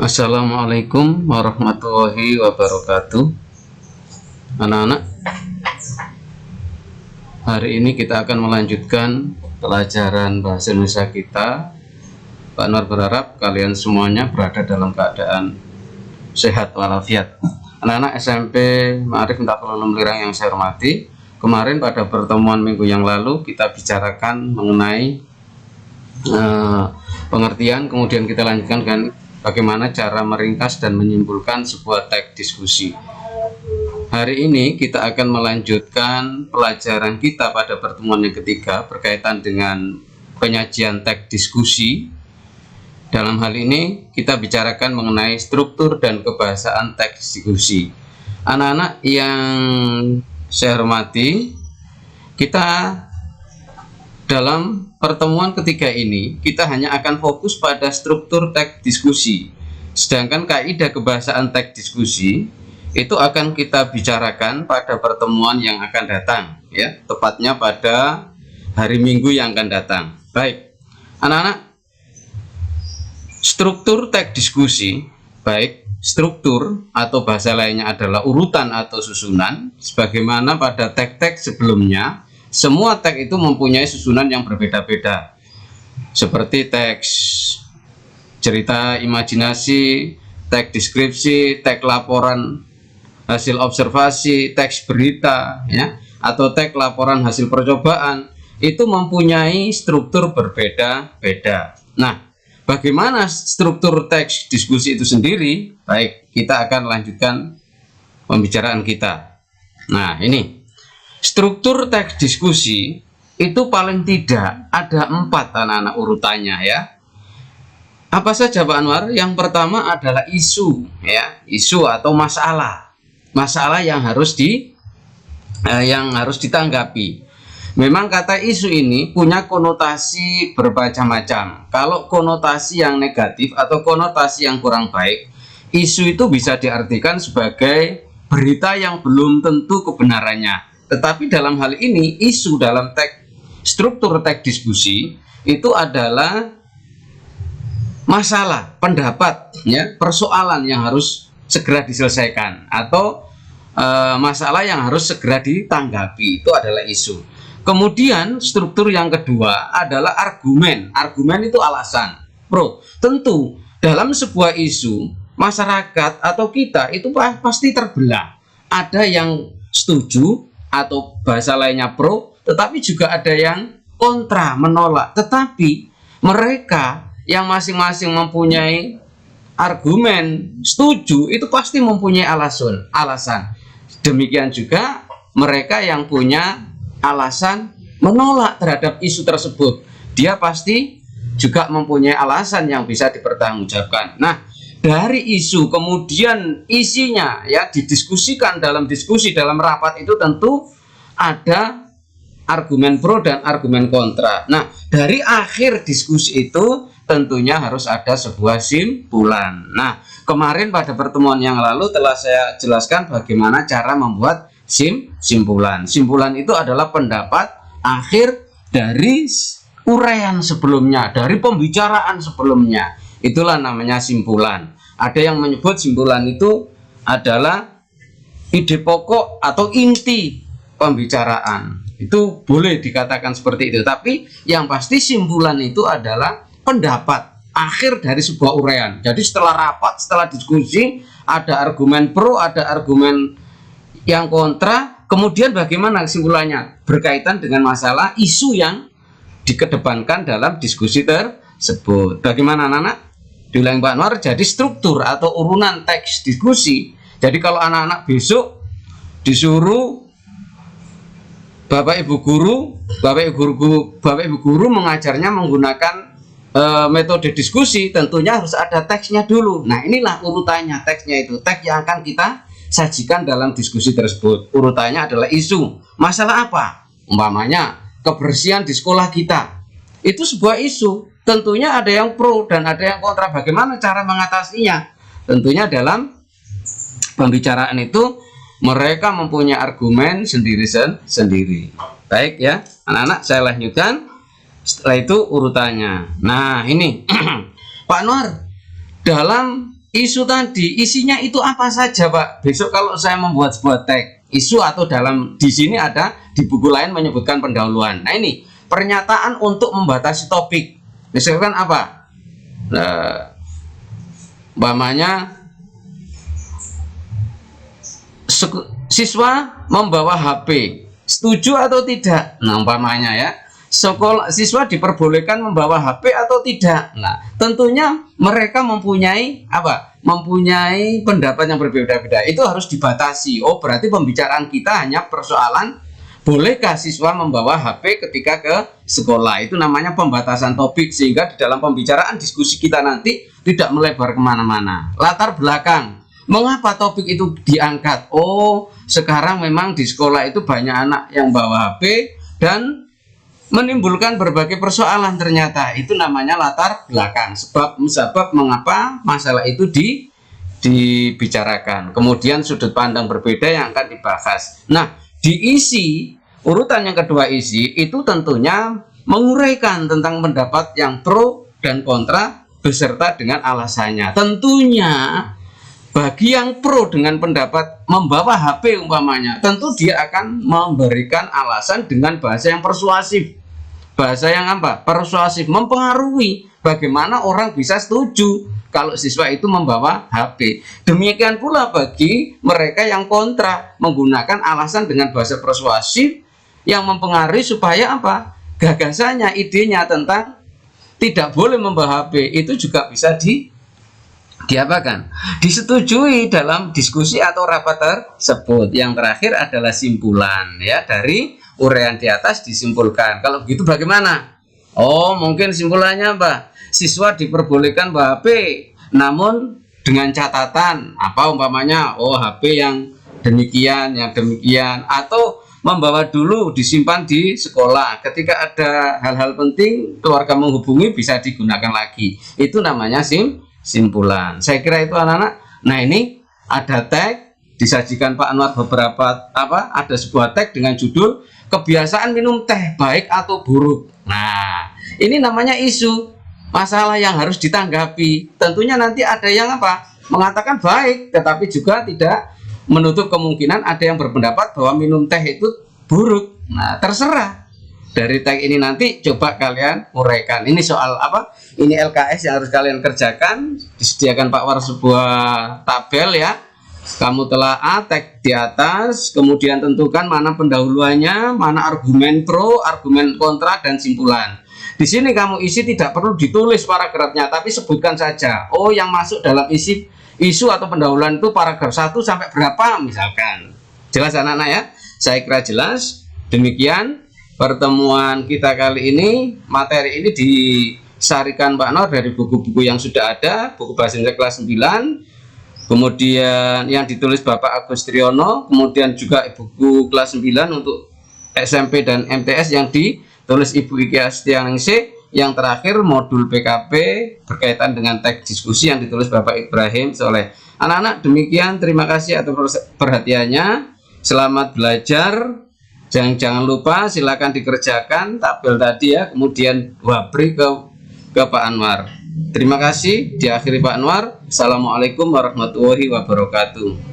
Assalamualaikum warahmatullahi wabarakatuh. Anak-anak, hari ini kita akan melanjutkan pelajaran bahasa Indonesia kita. Pak Anwar berharap kalian semuanya berada dalam keadaan sehat walafiat. Anak-anak SMP Ma'arif Takwal Lirang yang saya hormati, kemarin pada pertemuan minggu yang lalu kita bicarakan mengenai pengertian, kemudian kita lanjutkan dengan bagaimana cara meringkas dan menyimpulkan sebuah teks diskusi. Hari ini kita akan melanjutkan pelajaran kita pada pertemuan yang ketiga berkaitan dengan penyajian teks diskusi. Dalam hal ini kita bicarakan mengenai struktur dan kebahasaan teks diskusi. Anak-anak yang saya hormati, kita dalam pertemuan ketiga ini kita hanya akan fokus pada struktur teks diskusi, sedangkan kaidah kebahasaan teks diskusi itu akan kita bicarakan pada pertemuan yang akan datang, ya, tepatnya pada hari Minggu yang akan datang. Baik, anak-anak, struktur teks diskusi, baik struktur atau bahasa lainnya adalah urutan atau susunan, sebagaimana pada teks-teks sebelumnya. Semua teks itu mempunyai susunan yang berbeda-beda, seperti teks cerita imajinasi, teks deskripsi, teks laporan hasil observasi, teks berita, ya, atau teks laporan hasil percobaan. Itu mempunyai struktur berbeda-beda. Nah, bagaimana struktur teks diskusi itu sendiri? Baik, kita akan lanjutkan pembicaraan kita. Nah, ini struktur teks diskusi itu paling tidak ada 4 anak-anak urutannya, ya. Apa saja Pak Anwar? Yang pertama adalah isu, ya, isu atau masalah yang harus ditanggapi. Memang kata isu ini punya konotasi bermacam-macam. Kalau konotasi yang negatif atau konotasi yang kurang baik, isu itu bisa diartikan sebagai berita yang belum tentu kebenarannya. Tetapi dalam hal ini, isu dalam struktur teks diskusi itu adalah masalah, pendapat, ya, persoalan yang harus segera diselesaikan atau masalah yang harus segera ditanggapi. Itu adalah isu. Kemudian struktur yang kedua adalah argumen. Argumen itu alasan. Tentu dalam sebuah isu, masyarakat atau kita itu pasti terbelah. Ada yang setuju atau bahasa lainnya pro, tetapi juga ada yang kontra, menolak. Tetapi mereka yang masing-masing mempunyai argumen setuju itu pasti mempunyai alasan. Demikian juga mereka yang punya alasan menolak terhadap isu tersebut, dia pasti juga mempunyai alasan yang bisa dipertanggungjawabkan. Nah, dari isu kemudian isinya, ya, didiskusikan dalam diskusi, dalam rapat itu tentu ada argumen pro dan argumen kontra. Nah, dari akhir diskusi itu tentunya harus ada sebuah simpulan. Nah, kemarin pada pertemuan yang lalu telah saya jelaskan bagaimana cara membuat simpulan. Simpulan itu adalah pendapat akhir dari uraian sebelumnya, dari pembicaraan sebelumnya. Itulah namanya simpulan. Ada yang menyebut simpulan itu adalah ide pokok atau inti pembicaraan. Itu boleh dikatakan seperti itu. Tapi yang pasti simpulan itu adalah pendapat akhir dari sebuah uraian. Jadi setelah rapat, setelah diskusi, ada argumen pro, ada argumen yang kontra. Kemudian bagaimana kesimpulannya? Berkaitan dengan masalah isu yang dikedepankan dalam diskusi tersebut. Bagaimana anak-anak? Diulangi Pak Anwar, jadi struktur atau urunan teks diskusi. Jadi kalau anak-anak besok disuruh Bapak Ibu guru mengajarnya menggunakan metode diskusi, tentunya harus ada teksnya dulu. Nah, inilah urutannya, teksnya itu. Teks yang akan kita sajikan dalam diskusi tersebut. Urutannya adalah isu. Masalah apa? Umpamanya kebersihan di sekolah kita. Itu sebuah isu. Tentunya ada yang pro dan ada yang kontra. Bagaimana cara mengatasinya? Tentunya dalam pembicaraan itu mereka mempunyai argumen sendiri. Baik, ya, anak-anak, saya lanjutkan. Setelah itu urutannya. Nah, ini Pak Anwar, dalam isu tadi isinya itu apa saja, Pak? Besok kalau saya membuat sebuah tag isu atau dalam di sini ada di buku lain menyebutkan pendahuluan. Nah, ini pernyataan untuk membatasi topik. Misalkan apa? Nah, umpamanya siswa membawa HP, setuju atau tidak? Nah, umpamanya ya, siswa diperbolehkan membawa HP atau tidak? Nah, tentunya mereka mempunyai apa? Mempunyai pendapat yang berbeda-beda. Itu harus dibatasi. Oh, berarti pembicaraan kita hanya persoalan bolehkah siswa membawa HP ketika ke sekolah. Itu namanya pembatasan topik, sehingga di dalam pembicaraan diskusi kita nanti tidak melebar kemana-mana. Latar belakang, mengapa topik itu diangkat? Oh, sekarang memang di sekolah itu banyak anak yang bawa HP dan menimbulkan berbagai persoalan ternyata. Itu namanya latar belakang, sebab mengapa masalah itu dibicarakan. Kemudian sudut pandang berbeda yang akan dibahas. Nah, diisi urutan yang kedua, isi itu tentunya menguraikan tentang pendapat yang pro dan kontra beserta dengan alasannya. Tentunya bagi yang pro dengan pendapat membawa HP umpamanya, tentu dia akan memberikan alasan dengan bahasa yang persuasif. Bahasa yang apa? Persuasif, mempengaruhi bagaimana orang bisa setuju kalau siswa itu membawa HP. Demikian pula bagi mereka yang kontra, menggunakan alasan dengan bahasa persuasif yang mempengaruhi supaya apa? Gagasannya, idenya tentang tidak boleh membawa HP itu juga bisa diapakan? Disetujui dalam diskusi atau rapat tersebut. Yang terakhir adalah simpulan ya, dari uraian di atas disimpulkan. Kalau begitu bagaimana? Oh, mungkin simpulannya apa? Siswa diperbolehkan bawa HP, namun dengan catatan apa umpamanya? Oh, HP yang demikian, atau membawa dulu disimpan di sekolah. Ketika ada hal-hal penting keluarga menghubungi bisa digunakan lagi. Itu namanya simpulan. Saya kira itu anak-anak. Nah, ini ada tag disajikan Pak Anwar beberapa ada sebuah tag dengan judul kebiasaan minum teh baik atau buruk. Nah, ini namanya isu, masalah yang harus ditanggapi. Tentunya nanti ada yang mengatakan baik, tetapi juga tidak menutup kemungkinan ada yang berpendapat bahwa minum teh itu buruk. Nah, terserah. Dari tag ini nanti coba kalian uraikan. Ini soal ini LKS yang harus kalian kerjakan. Disediakan Pak War sebuah tabel ya. Kamu telah tag di atas, kemudian tentukan mana pendahuluannya, mana argumen pro, argumen kontra, dan simpulan. Di sini kamu isi, tidak perlu ditulis paragrafnya, tapi sebutkan saja. Oh, yang masuk dalam isu atau pendahuluan itu paragraf 1 sampai berapa misalkan. Jelas anak-anak ya? Saya kira jelas. Demikian pertemuan kita kali ini. Materi ini disarikan Pak Nur dari buku-buku yang sudah ada, buku bahasa Indonesia kelas 9. Kemudian yang ditulis Bapak Agus Triyono, kemudian juga buku kelas 9 untuk SMP dan MTS yang ditulis Ibu Iki Astianingsih, yang terakhir modul PKP berkaitan dengan teks diskusi yang ditulis Bapak Ibrahim Soleh. Anak-anak, demikian, terima kasih atas perhatiannya. Selamat belajar. Jangan lupa silakan dikerjakan tabel tadi ya, kemudian wabri ke Pak Anwar. Terima kasih. Diakhiri Pak Anwar. Assalamualaikum warahmatullahi wabarakatuh.